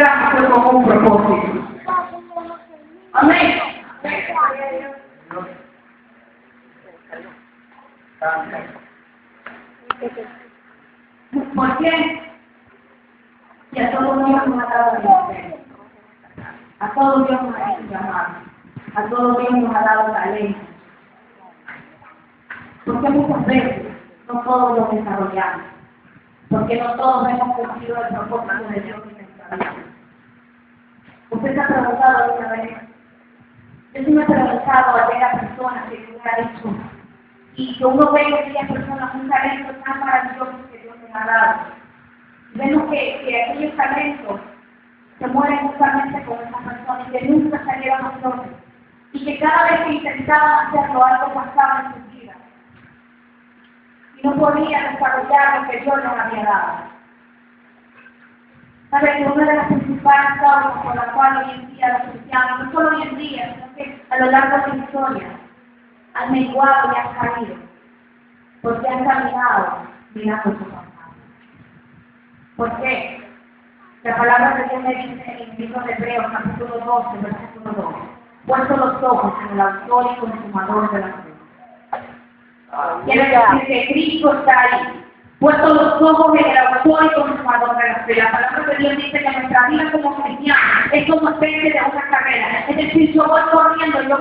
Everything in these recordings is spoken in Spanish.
trajo fue con un propósito. Amén. ¿Por qué? Y a todos Dios nos ha dado ministerio. A todos Dios nos ha hecho llamar. A todos Dios nos ha dado talento. Porque muchas veces no todos los desarrollamos. Porque no todos hemos cumplido el propósito de Dios en nuestra vida. ¿Usted se ha preguntado alguna vez? Yo sí me he preguntado a ver a personas que Dios ha hecho. Y que uno ve en aquellas personas un talento tan maravilloso que Dios les ha dado. Vemos que aquellos talentos se mueren justamente con esas personas que nunca salieron a flote. Y que cada vez que intentaban hacerlo, algo pasaba en sus vidas. Y no podían desarrollar lo que Dios les había dado. ¿Sabe que una de las principales causas por las cuales hoy en día los cristianos, no solo hoy en día, sino que a lo largo de la historia, han menguado y han caído? Porque han caminado mirando su pasado. ¿Por qué? La palabra de Dios me dice en el libro de Hebreos, capítulo 12, versículo 2. Puesto los ojos en el autor y consumador de la fe. Quiere decir que Cristo está ahí. Puesto los ojos en el autor y consumador de la fe. La palabra de Dios dice que nuestra vida como cristianos es como especie de una carrera. Es decir, yo voy corriendo, yo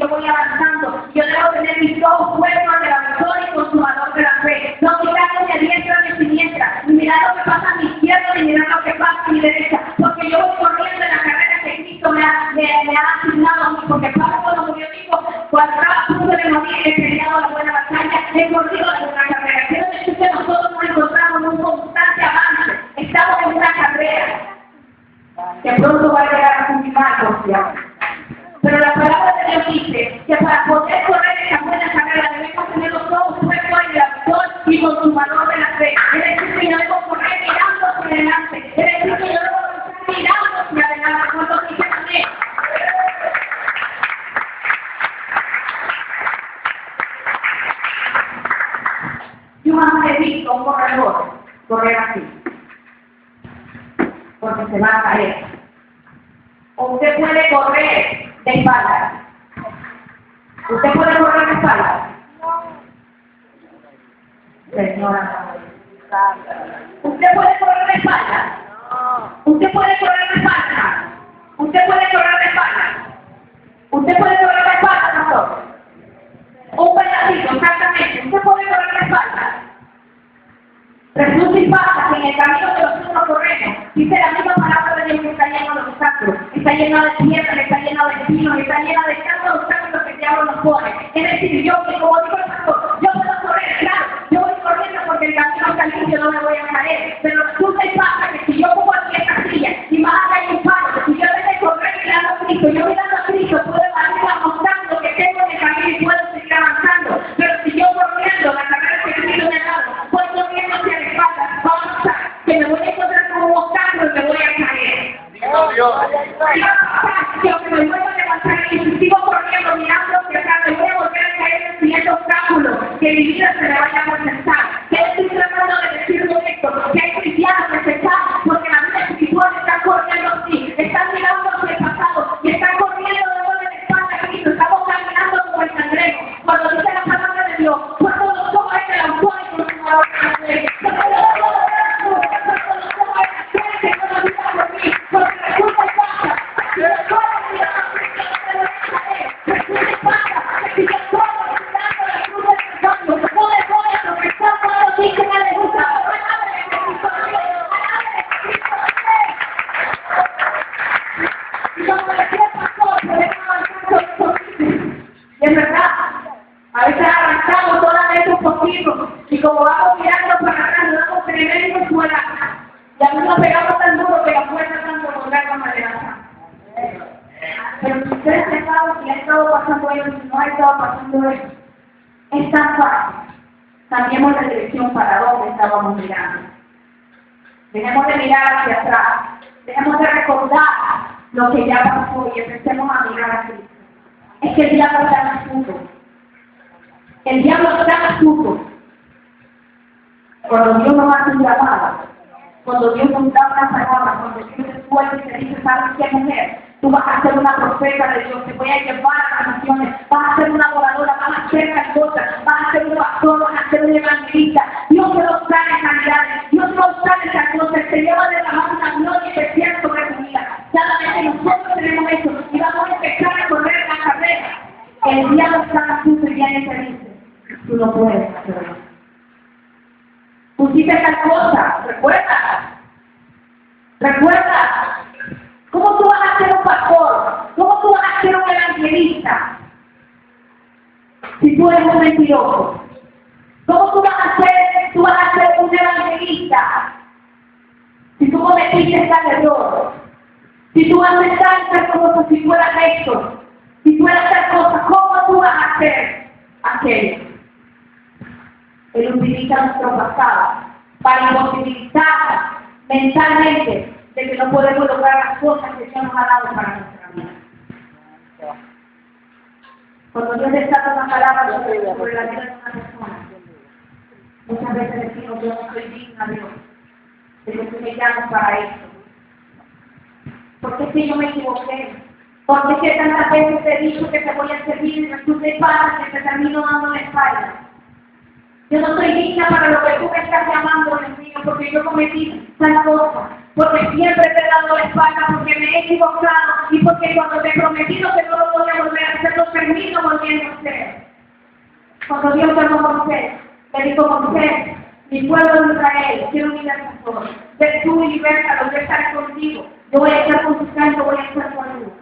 voy avanzando. Yo debo tener mis ojos puestos en el autor y consumador de la fe. No mirando de diestra ni siniestra, ni mirando lo que pasa a mi izquierda, ni mirando lo que pasa a mi derecha. Porque yo voy corriendo en la carrera que Cristo me ha asignado a mí. Porque Pablo cuando murió dijo, cuando estaba a punto de morir, he peleado la buena batalla, he corrido la buena carrera. Quiero decir que nosotros nos encontramos en un constante avance. Estamos en una carrera que pronto va a llegar a culminar, por cierto. Pero la palabra de Dios dice que para poder correr esa buena carrera debemos tener los ojos puestos en el autor y consumador de la fe. Es decir, que yo debo correr mirando hacia adelante. Es decir, que yo debo avanzar mirando hacia adelante. ¿Cuántos dicen amén? Yo jamás he visto a un corredor correr así, porque se va a caer. O usted puede correr de espaldas. ¿Usted puede correr de espaldas? Señora. ¿Usted puede correr de espaldas? ¿Usted puede correr de espaldas? ¿Usted puede correr de espaldas? ¿Usted puede correr de espaldas, pastor? Un pedacito, exactamente. ¿Usted puede correr de espaldas? Resulta y pasa que en el camino que nosotros corremos, dice la misma palabra de Dios que está lleno de obstáculos, está lleno de piedras, está lleno de espinos, está lleno de tantos obstáculos que el diablo nos pone. Es decir, yo, como dijo el pastor, yo puedo correr, claro, yo voy corriendo porque el camino está limpio, no me voy a caer, pero resulta y pasa que si yo pongo aquí esta silla y más acá hay un palo, si yo debo correr mirando a Cristo, yo mirando a Cristo puedo evaluar mostrando que tengo en el camino y puedo seguir avanzando, pero si yo corriendo la carrera que Cristo me ha dado, voy corriendo hacia la espalda, vamos a que me voy a encontrar con un obstáculo y me voy a caer. Que aunque me vuelvo a levantar y si sigo corriendo mirando hacia acá, me voy a volver a caer en el siguiente obstáculo, que mi vida se me vaya a presentar. Que estoy tratando de decir con esto, que hay cristianos que se están, porque la vida espiritual está corriendo así, están mirando hacia el pasado y están corriendo de nuevo en la espalda a Cristo, estamos caminando como el cangrejo. Cuando dice la palabra de Dios, pues todos somos el autor y consumador de la fe. Y en verdad, a veces arrancamos solamente un poquito y como vamos mirando para atrás, nos damos tremendo fuera. Y a mí nos pegamos tan duro que la fuerza tanto volver a manejar. Pero si usted ha estado, si ha estado pasando eso, si no ha estado pasando eso, es tan fácil. Cambiemos la dirección para donde estábamos mirando. Dejemos de mirar hacia atrás. Dejemos de recordar lo que ya pasó y empecemos a mirar a Cristo. Es que el diablo está astuto. El diablo está astuto. Cuando Dios nos hace un llamado, Cuando Dios nos da una palabra, cuando Dios es fuerte y te dice, ¿sabes qué, mujer? Tú vas a ser una profeta de Dios, te voy a llevar a las naciones, vas a ser una oradora, vas a hacer las cosas, vas a ser un pastor, vas a ser un evangelista. Dios te los trae en sanidades, Dios te los trae esas cosas, te lleva de la mano una gloria especial sobre tu vida. Cada vez que nosotros tenemos eso y vamos a empezar a correr la carrera, el diablo está sucio y viene y te dice, tú no puedes hacerlo. Pusiste tal cosa, recuerda. Recuerda. ¿Cómo tú vas a ser un pastor? ¿Cómo tú vas a ser un evangelista? Si tú eres un mentiroso. ¿Cómo tú vas a ser un evangelista? Si tú cometiste tal error. Si tú haces tal cosa, si tú eras esto. Si tú eras tal cosa, ¿cómo tú vas a hacer aquello? Él utiliza nuestro pasado para imposibilitar mentalmente de que no podemos lograr las cosas que Dios nos ha dado para nuestra vida. Cuando Dios desata una palabra sobre la vida de una persona, muchas veces decimos, yo no soy digna, Dios, de que tú me llamas para esto. ¿Por qué es que yo me equivoqué? ¿Por qué es que tantas veces te he dicho que te voy a servir y resulta y pasa que te termino dando la espalda? Yo no soy digna para lo que tú me estás llamando, Dios mío, porque yo cometí tal cosa, porque siempre te he dado la espalda, porque me he equivocado y porque cuando te he prometido que no lo voy a volver a hacer, lo termino volviendo a hacer. Cuando Dios llamó a Moisés, le dijo a Moisés, mi pueblo de Israel, quiero un libertador, ve tú y libértalo, yo estaré contigo, yo voy a estar con tu santo, voy a estar con tu.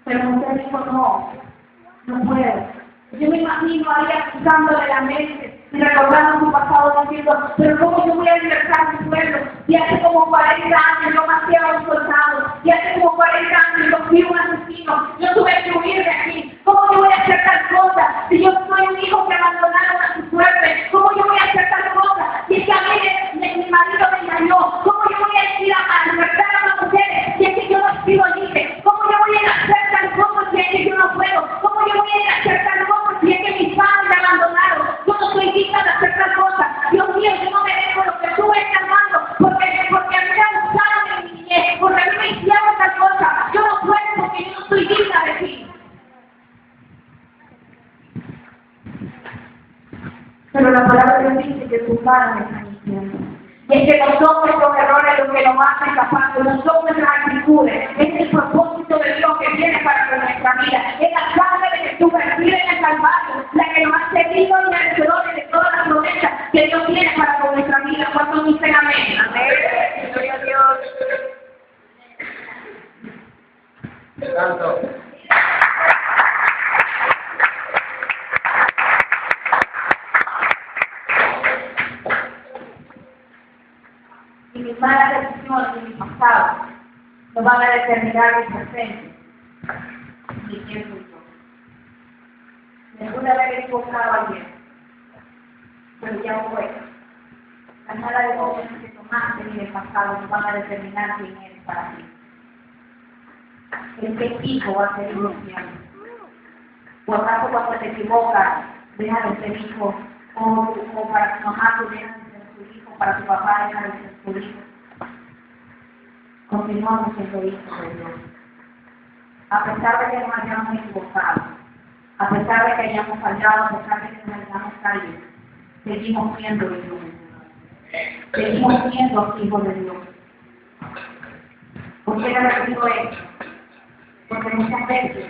Pero Moisés dijo, no puedo. Yo me imagino ahí acusándole la mente y recordando su pasado diciendo, pero ¿cómo yo voy a libertar a mi pueblo? Y hace como 40 años yo maté a un soldado, y hace como 40 años yo fui un asesino, yo tuve que huir de aquí. ¿Cómo yo voy a hacer tal cosa? Si yo soy un hijo que abandonaron a su suerte, ¿cómo yo voy a hacer tal cosa? Si es que a mí mi marido me engañó, ¿cómo yo voy a ir a libertar a las mujeres si es que yo no he sido libre? ¿Cómo yo voy a hacer tal cosa si es que yo no puedo? ¿Cómo yo voy a hacer tal cosa si es que mis padres me abandonaron? Yo no soy digna de hacer tal cosa. Dios mío, yo no merezco lo que tú me estás dando, porque a mí me abusaron en mi niñez, porque a mí me hicieron tal cosa. Yo no puedo porque yo no soy digna de ti. Pero la palabra de Dios dice que tus padres me están diciendo. Y es que no son nuestros errores los que nos hacen capaces, no son nuestras actitudes, es el propósito de Dios que viene para nuestra vida, es la sangre de Jesús vertida en el Calvario, la que nos ha seguido y merecedores de todas las promesas que Dios tiene para con nuestra vida. ¿Cuántos dicen amén? Amén. Gloria a Dios. Santo. Y mis malas decisiones y mi pasado no van a determinar mi presente ni quién soy yo. Me pude haber equivocado ayer, pero ya fue. Las malas decisiones que tomaste en el pasado no van a determinar quién eres para ti. ¿En qué tipo va a ser ilusión? Por tanto, cuando te equivocas, deja de ser hijo, o para tu mamá tú dejas de ser tu hijo, para tu papá deja de ser tu hijo. Continuamos siendo hijos de Dios. A pesar de que nos hayamos equivocado, a pesar de que hayamos fallado, a pesar de que nos hayamos caído, seguimos siendo hijos de Dios. Seguimos siendo hijos de Dios. ¿Por qué le digo esto? Porque muchas veces,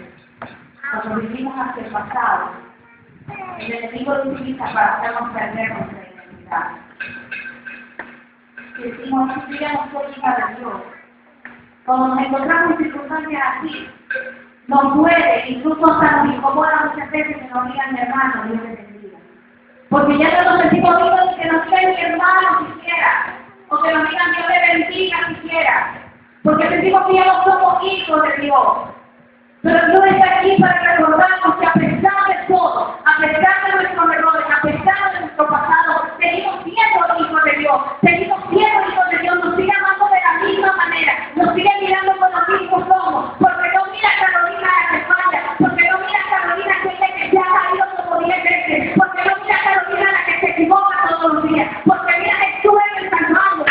cuando vivimos hacia el pasado, el enemigo lo utiliza para hacernos perder nuestra identidad. Si decimos, no, yo no soy hija de Dios. Cuando nos encontramos en circunstancias así, nos duele, incluso hasta nos incomoda muchas veces que nos digan mi hermano, Dios te bendiga. Porque ya no nos sentimos vivos ni que nos digan mi hermano siquiera, o que nos digan Dios te bendiga siquiera. Porque sentimos que ya no somos hijos de Dios. Pero Dios está aquí para recordarnos que a pesar de todo, a pesar de nuestros errores, a pesar de nuestro pasado, seguimos siendo hijos de Dios, seguimos siendo hijos de Dios, nos sigue amando de la misma manera, nos sigue mirando con los hijos somos, porque no mira a Carolina a la que falla, porque no mira a Carolina que se ha caído como 10 veces, porque no mira a Carolina a la que se equivoca todos los días, porque mira a Jesús en el Calvario,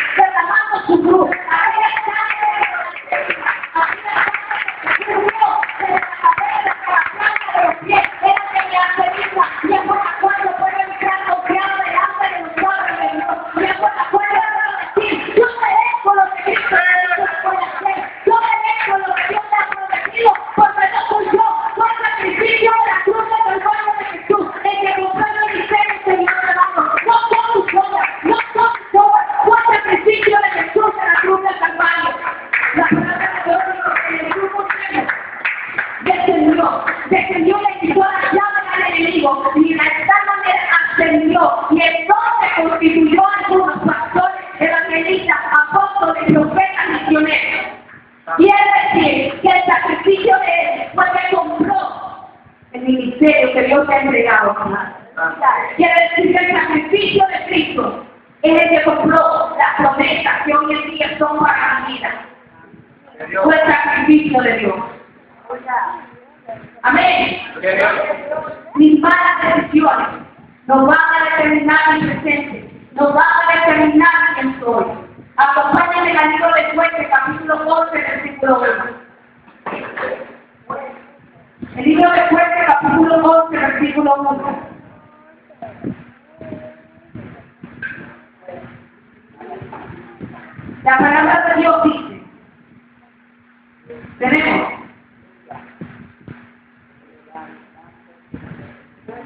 La palabra de Dios dijo que en el grupo descendió y le quitó las llaves al enemigo y de tal manera ascendió y entonces constituyó a algunos pastores, evangelistas, apóstoles, profetas, misioneros. Quiere decir que el sacrificio de él fue que compró el ministerio que Dios te ha entregado. Quiere decir que el sacrificio de Cristo es el que compró las promesas que hoy en día son para la vida. Fue el sacrificio de Dios. Amén. Mis malas decisiones nos van a determinar mi presente, nos van a determinar quién soy. Acompáñame en el libro de Jueces, capítulo 11, versículo 1. El libro de Jueces, capítulo 11, versículo 1. La palabra de Dios dice, tenemos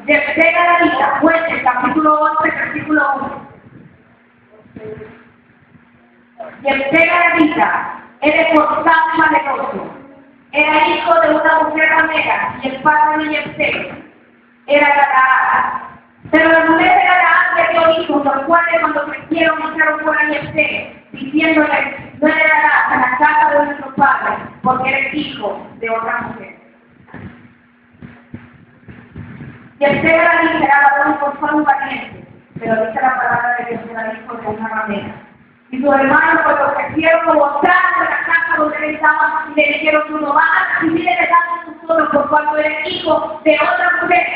Jefté Galadita, Jueces, capítulo 11, versículo 1. Jefté Galadita era esforzado y valeroso. Era hijo de una mujer ramera y el padre de Jefté era Galaad. Pero la mujer de Galaad le dio hijos, los cuales cuando crecieron echaron fuera a Jefté, diciéndole, no heredarás a la casa de nuestro padre, porque eres hijo de otra mujer. Jefté Galadita era varón esforzado y valiente, pero dice la palabra de Dios que era hijo de una ramera. Y sus hermanos cuando crecieron lo botaron de la casa donde él estaba y le dijeron, tú no vas a recibir heredad de nosotros por cuanto eres hijo de otra mujer.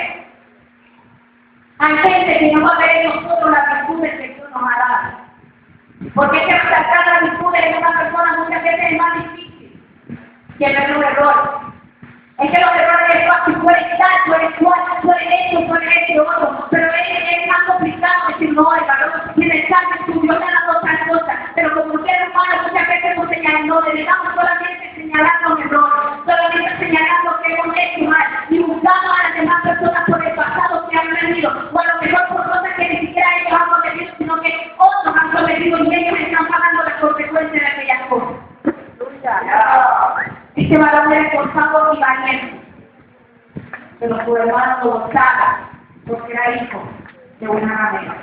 Hay gente que no va a ver en nosotros las virtudes que Dios nos ha dado. Porque es que resaltar las virtudes en una persona muchas veces es más difícil que ver los errores. Es que los errores es fácil, tú eres tal, tú eres cual, tú eres esto, tú eres esto, otro. Pero es más complicado decir, no, el varón tiene tal estudio, le ha dado tal cosa. Pero como ser humano muchas veces nos señalan, no, debemos solamente señalar los errores, solamente señalar lo que hemos hecho mal y buscamos a las demás personas por el pasado que han venido, o a lo mejor por cosas que ni siquiera ellos han cometido, sino que otros han cometido y ellos están pagando las consecuencias de aquellas cosas. Este varón era esforzado y valiente, pero su hermano lo gozaba porque era hijo de una ramera.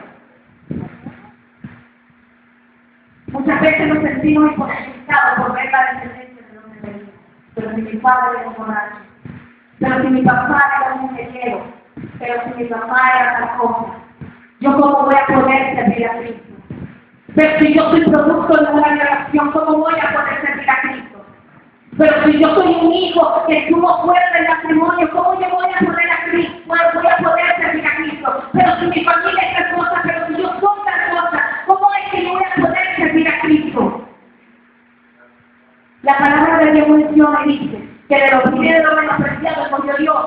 Muchas veces nos sentimos imposibilitados por ver la descendencia de donde venimos. Pero si mi padre era un borracho, pero si mi papá era un mujeriego, pero si mi mamá era tal cosa, ¿yo cómo voy a poder servir a Cristo? Pero si yo soy producto de una relación, ¿cómo voy a poder servir a Cristo? Pero si yo soy un hijo que estuvo fuera del matrimonio, ¿cómo yo voy a poder a Cristo? Voy a poder servir a Cristo. Pero si mi familia es tal cosa, pero si yo soy tal cosa, ¿cómo es que yo voy a poder servir a Cristo? La palabra de Dios menciona y dice que de los primeros de lo menospreciado escogió Dios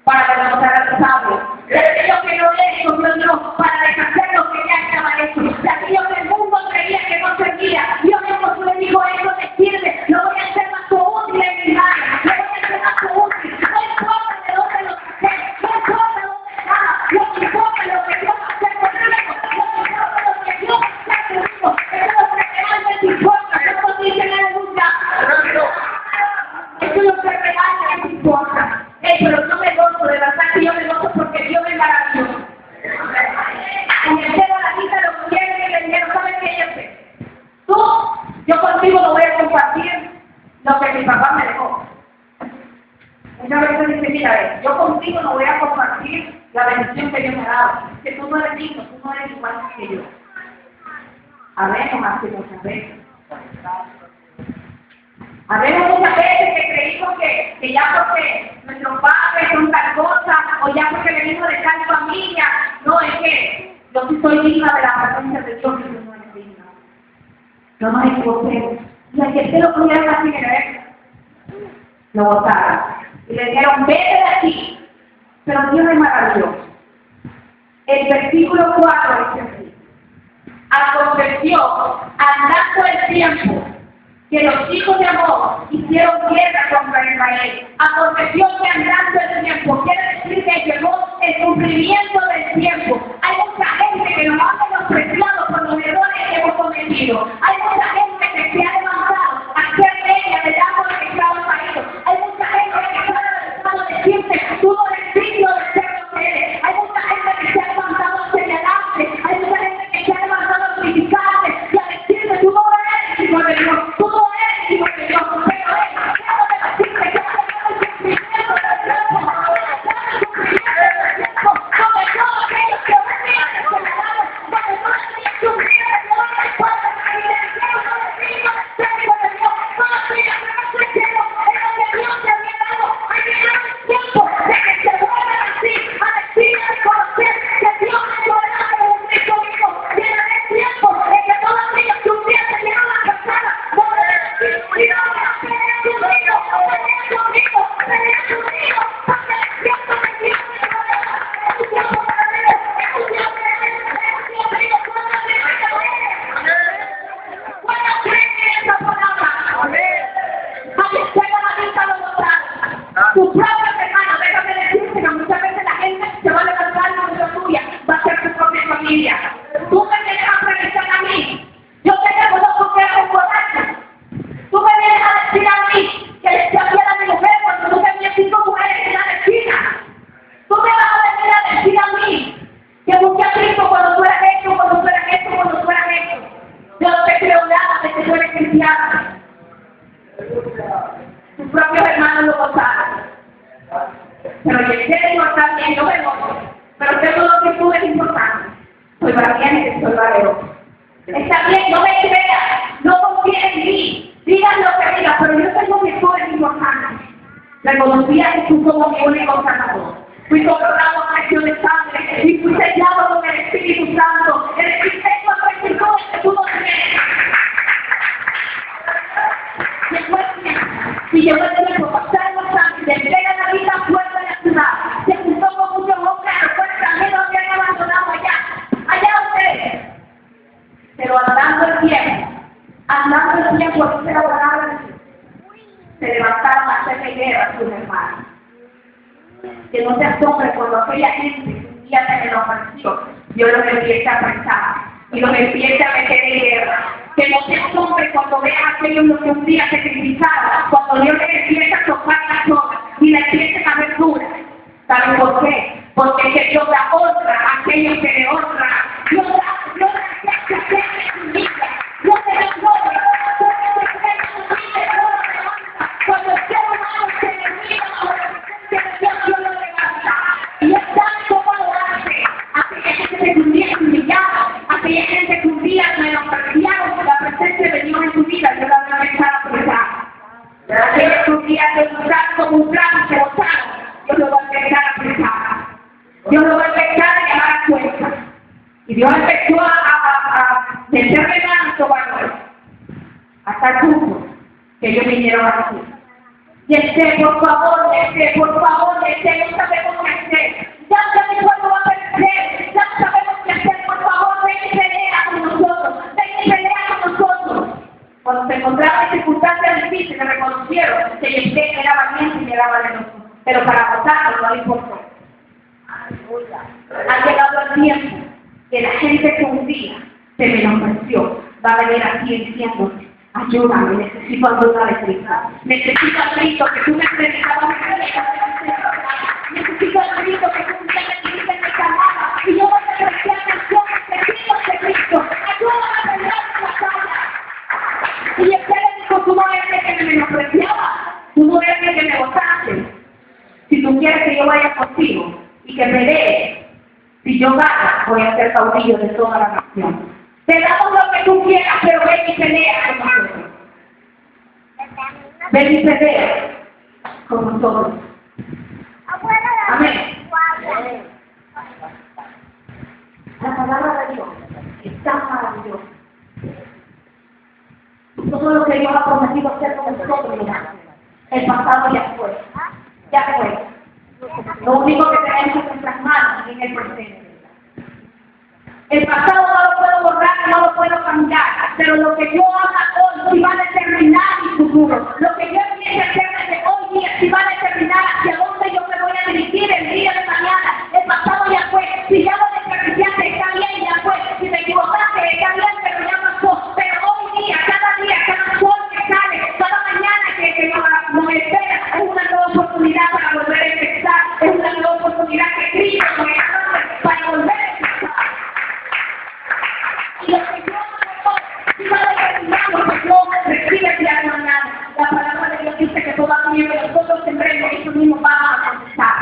para demostrar a los sabios. De aquellos que no le escogió Dios para deshacer lo que ya estaba hecho. De aquellos que el mundo creía que no servía. Dios mismo le dijo, eso te sirve, lo voy a hacer más útil en mi mano, lo voy a hacer más útil. No importa de dónde lo saqué, no importa dónde estaba, lo que importa es lo que Dios va a hacer conmigo, lo que importa es lo que Dios va a hacer conmigo. Eso es lo que realmente importa, no nos dicen aleluya. Eso es lo que realmente importa. Pero no me gozo, de verdad que yo me gozo porque Dios me maravilló. En el cielo la vida lo quiere que le dijeron, ¿sabes qué yo sé? Tú, yo contigo no voy a compartir lo que mi papá me dejó. Muchas veces dice, mira, yo contigo no voy a compartir la bendición que Dios me ha dado. Que tú no eres digno, tú no eres igual que yo. Habemos así muchas veces. Habemos muchas veces que creímos que ya porque nuestros padres son tal cosa, o ya porque venimos de tal familia, no, es que yo sí soy digna de la presencia de Dios y tú no eres digna. No nos equivoquemos. Y al que se lo pudieron así, lo botaron. Y le dijeron, vete de aquí. Pero Dios es maravilloso. El versículo 4 dice así. Aconteció, andando el tiempo, que los hijos de Amón hicieron guerra contra Israel. Aconteció que andando el tiempo, quiere decir que llegó el cumplimiento del tiempo. Hay mucha gente que nos ha menospreciado por los errores que hemos cometido. Hay mucha gente que se ha levantado a hacer cristiano. Tus propios hermanos lo gozaron. Pero yo entiendo también, yo me gozo. Pero tengo lo que tú es importante. Soy valiente, soy valeroso. Está bien, no me creas, no confíes en mí. Digan lo que digan, pero yo tengo que tú es importante. Reconocía que tú como mi único sanador. Fui controlado a acción de sangre y fui sellado con el Espíritu Santo. El Espíritu Santo que tú no tienes. Si yo me tengo pasar los años, le entrega la vida fuera de la ciudad, se juntó con muchos hombres a los cuales también los habían abandonado allá ustedes. Pero andando el tiempo, no se laboraban, se levantaron a hacerle guerra a sus hermanos. Que no se asombre cuando aquella gente un día se menospreció, Dios los empieza a pensar y los empieza a meter en guerra. Que no se asombre cuando vean a aquellos que un día se criticaron, cuando Dios les empieza a tocar las obras y les empieza a ver duras. ¿Saben por qué? Porque que Dios da honra a aquellos que le honran. Dios da gracias a aquellos que le humillan. Dios te da gloria a aquellos que le humillan. Cuando el ser humano se le mira a la presencia de Dios, Dios lo levanta. Y es tanto como lo hace. Aquella gente que un día se humillaba, aquella gente que un día menospreciaba la presencia de Dios en su vida, Dios la va a empezar a apretar. Aquellos que un día se usaron como un plato y se botaron, Dios lo va a empezar a apretar. Dios lo va a empezar a llamar a cuenta. Y Dios empezó a meterle mano a su valor. Hasta el punto que ellos vinieron aquí. Y por favor, no sabemos qué hacer. Ya sabemos cuándo va a perecer. Ya sabemos qué hacer. Por favor, ven y pelea con nosotros. Ven y pelea con nosotros. Cuando se encontraban en circunstancias difíciles, reconocieron que Yesé era valiente y era valeroso. Pero para votarlo no le importó. Ha llegado el tiempo que la gente que un día se menospreció va a venir aquí diciendo: ayúdame, necesito ayuda de Cristo. Necesito a Cristo que tú me predicabas. Necesito a Cristo que tú me predicas en mi canal. Y yo voy a prestar atención a Cristo. Ayúdame a pelear en la calle. Y Yesé le dijo: tú no eres el que me menospreciaba. Tú no eres el que me votaste. Si tú quieres que yo vaya contigo y que pelee, si yo gano, voy a ser caudillo de toda la nación. Te damos lo que tú quieras, pero ven y pelea con nosotros. Ven y pelea con nosotros. Amén. La palabra de Dios es tan maravillosa. Todo lo que Dios ha prometido hacer con nosotros, el pasado ya fue. Ya fue. Lo único que tenemos en nuestras manos es en el presente. El pasado no lo puedo borrar, no lo puedo cambiar, pero lo que yo haga hoy sí va a determinar mi futuro. Lo que yo empiece a hacer desde hoy día sí va a determinar hacia dónde yo me voy a dirigir el día de mañana. El pasado ya fue. Si ya lo desperdiciaste, está bien, ya fue. Si te equivocaste, está bien, pero ya pasó. Pero hoy día, cada sol que sale, cada mañana que nos espera, es una nueva oportunidad para volver a empezar. Es una nueva oportunidad que Cristo nos da para volver a empezar. Y lo que yo hago, si va a determinar lo que yo recibe el día de mañana. La palabra de Dios dice que todavía nosotros sembremos y mismos vamos a cosechar.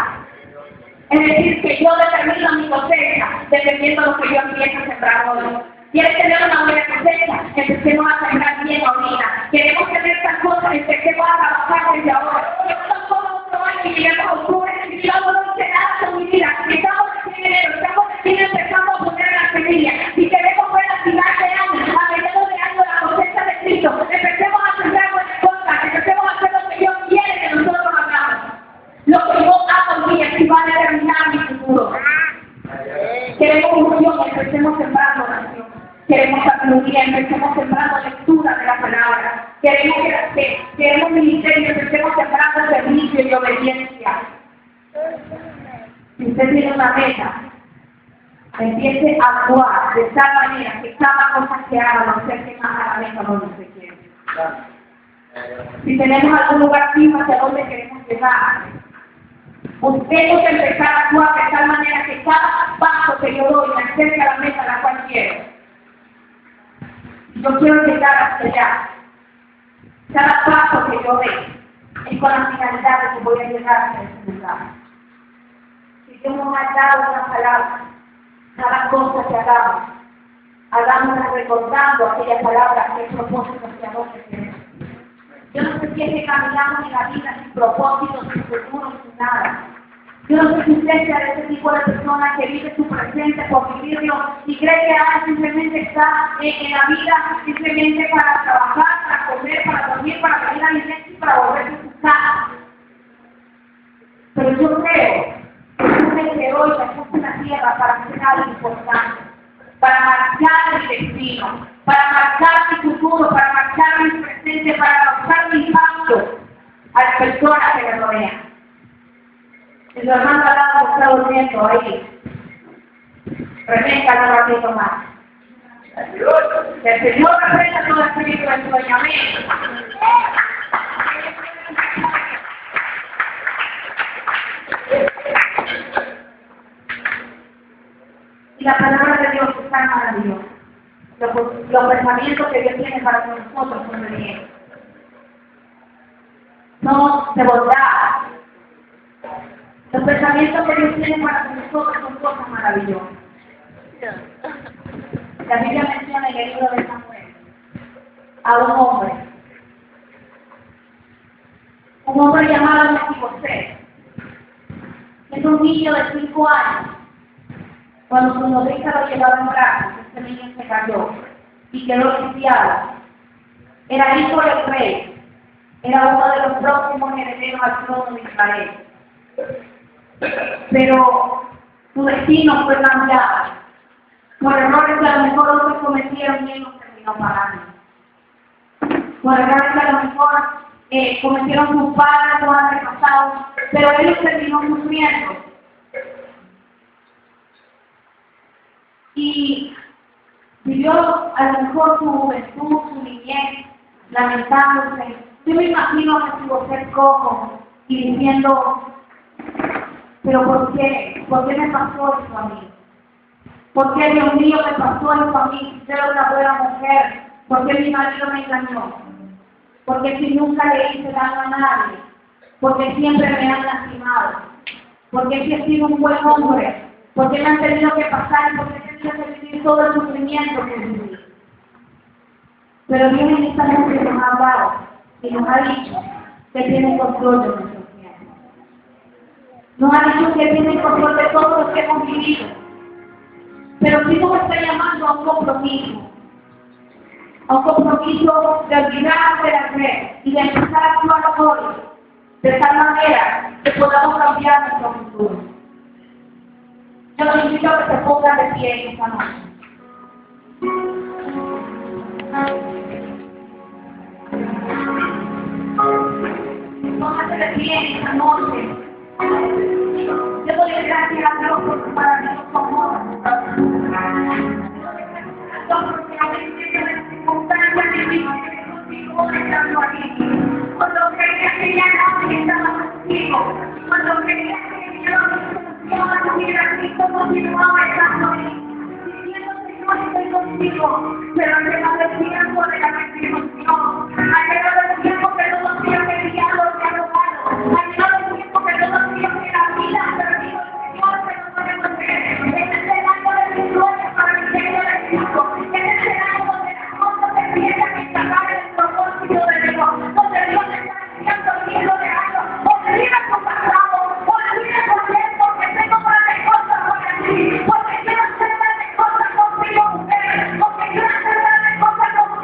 Es decir, que yo determino mi cosecha dependiendo de lo que yo empiezo a sembrar hoy. ¿Quieres tener una buena cosecha? Empecemos a sembrar bien ahorita. Queremos tener estas cosas, empecemos a trabajar desde ahora. Yo no solo otro año y llegamos a octubre y yo no hice nada con mi vida. Estamos en enero, estamos recién empezando a poner la semilla. Si queremos ver a final de año, a mediados de año, la cosecha de Cristo, empecemos a sembrar buenas cosas, empecemos a hacer lo que Dios quiere que nosotros hagamos. Lo que yo hago hoy día sí va a determinar mi futuro. Queremos unción, empecemos sembrando oración. Queremos sabiduría, empecemos sembrando lectura de la palabra. Queremos ministerio, empecemos sembrando servicio y obediencia. Si usted tiene una meta, empiece a actuar de tal manera que cada cosa que haga no se acerque más a la meta donde usted quiere. Si tenemos algún lugar fijo hacia donde queremos llegar, tenemos que empezar a actuar de tal manera que cada paso que yo doy me acerque a la meta a la cual quiero. Yo quiero llegar hasta allá. Cada paso que yo dé es con la finalidad de que voy a llegar a ese lugar. Si Dios nos ha dado una palabra, cada cosa que hagámosla recordando aquella palabra que es propósito hacia donde queremos. Yo no sé si es que caminamos en la vida sin propósito, sin futuro, sin nada. Yo no sé si usted sea de ese tipo de personas que vive su presente por vivirlo y cree que simplemente está en la vida simplemente para trabajar, para comer, para dormir, para venir a la iglesia y para volver a su casa. Pero yo creo que Dios me creó y me puso en la tierra para hacer algo importante, para marcar mi destino, para marcar mi futuro, para marcar mi presente, para causar mi impacto a las personas que me rodean. El hermano Alado está durmiendo ahí. Refresca un ratito más. Que el Señor refresca todo espíritu de sueño. Amén. Y la palabra de Dios es tan maravillosa. Los pensamientos que Dios tiene para nosotros son de bien. No de bondad. Los pensamientos que Dios tiene para nosotros son cosas maravillosas. La Biblia menciona en el libro de Samuel a un hombre llamado Mefibosé. Es un niño de 5 años. Cuando su nodriza lo llevaba en brazos, este niño se cayó y quedó lisiado. Era hijo del rey. Era uno de los próximos herederos al trono de Israel. Pero su destino fue cambiado por errores que a lo mejor otros cometieron y él los terminó pagando. Por errores que a lo mejor cometieron sus padres o antepasados, pero él los terminó sufriendo. Y vivió a lo mejor su juventud, su niñez, lamentándose. Yo me imagino a Mefibosé cojo y diciendo: ¿pero por qué? ¿Por qué me pasó esto a mí? ¿Por qué, Dios mío, me pasó esto a mí? Yo era una buena mujer. ¿Por qué mi marido me engañó? ¿Por qué si nunca le hice daño a nadie? ¿Por qué siempre me han lastimado? ¿Por qué si he sido un buen hombre? ¿Por qué me han tenido que pasar y por qué he tenido que vivir todo el sufrimiento que viví? Pero Dios en esta noche nos ha hablado y nos ha dicho que tiene control de nosotros. Nos ha dicho que tiene control de todo lo que hemos vivido. Pero sí nos está llamando a un compromiso. A un compromiso de olvidar de la fe y de empezar a actuar hoy. De tal manera que podamos cambiar nuestro futuro. Yo los invito a que se pongan de pie en esta noche. Pónganse de pie en esta noche. Yo doy gracias a Dios por su maravilloso amor. Porque a veces yo me circunstancias difíciles contigo estando aquí. Cuando creía que ya no estaba contigo. Cuando creía que yo no tuviera Cristo, continuaba estando ahí. Diciendo que yo estoy contigo. Pero ha llegado el tiempo de la restitución. Ha llegado el tiempo que todos me han enviado y han robado. Ha llegado el tiempo que todos me han la vida ha perdido el Señor, pero no le conviene. Este es el año de victoria para el reino de Cristo. Este es el año donde las cosas empiezan a instalar el propósito de Dios. Donde Dios está diciendo el libro de años: olvida tu pasado, olvida tu tiempo, que tengo grandes cosas para ti. Porque quiero hacer grandes cosas contigo, mujer. Porque quiero hacer grandes cosas contigo.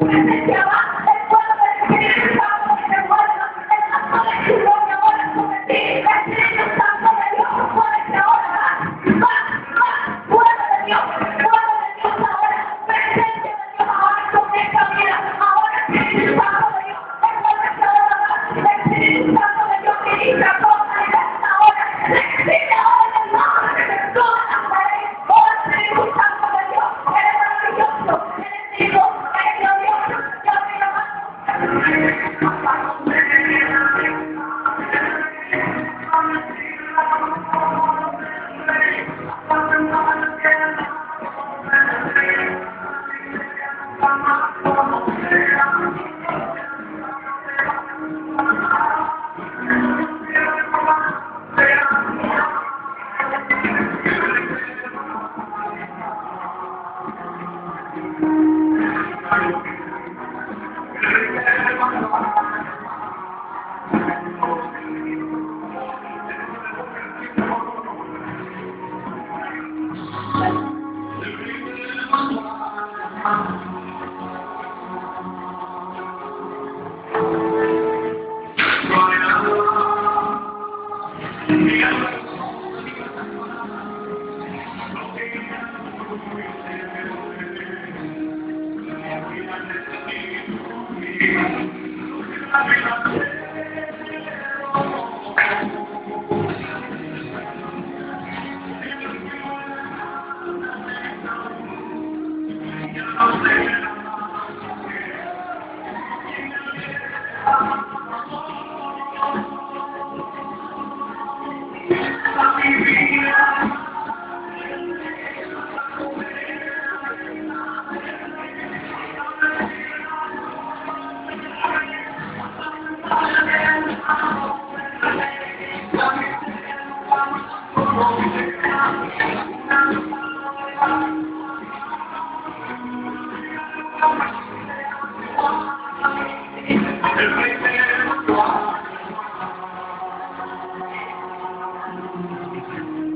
presencia va, el fuego del Espíritu Santo que te guarda, el manto de tu gloria ahora sobre ti, el Espíritu Santo de Dios, muévete ahora, va, fuego de Dios ahora, presencia de Dios ahora sobre esta vida, ahora Espíritu Santo de Dios, muévete ahora, Espíritu Santo de Dios, ministra, toda la iglesia ahora, recibe ahora el nombre de Jesús, oh Espíritu Santo de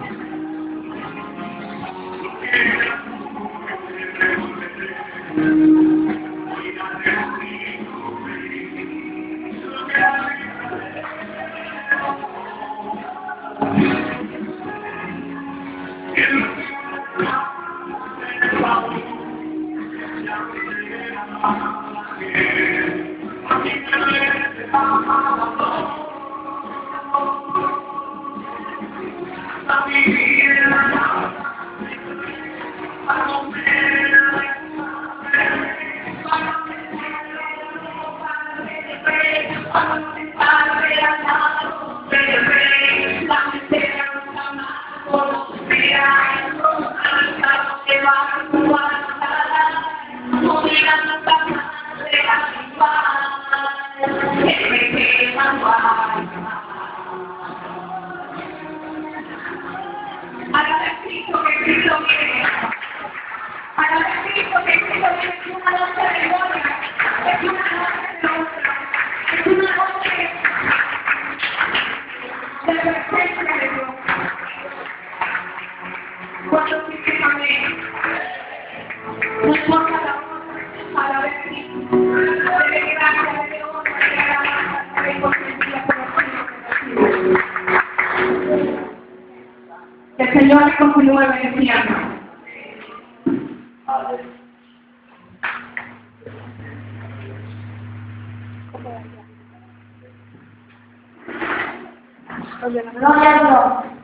Dios, eres maravilloso, eres vivo, eres glorioso, Dios mío, que el Señor les continúe bendiciendo. Gloria a Dios.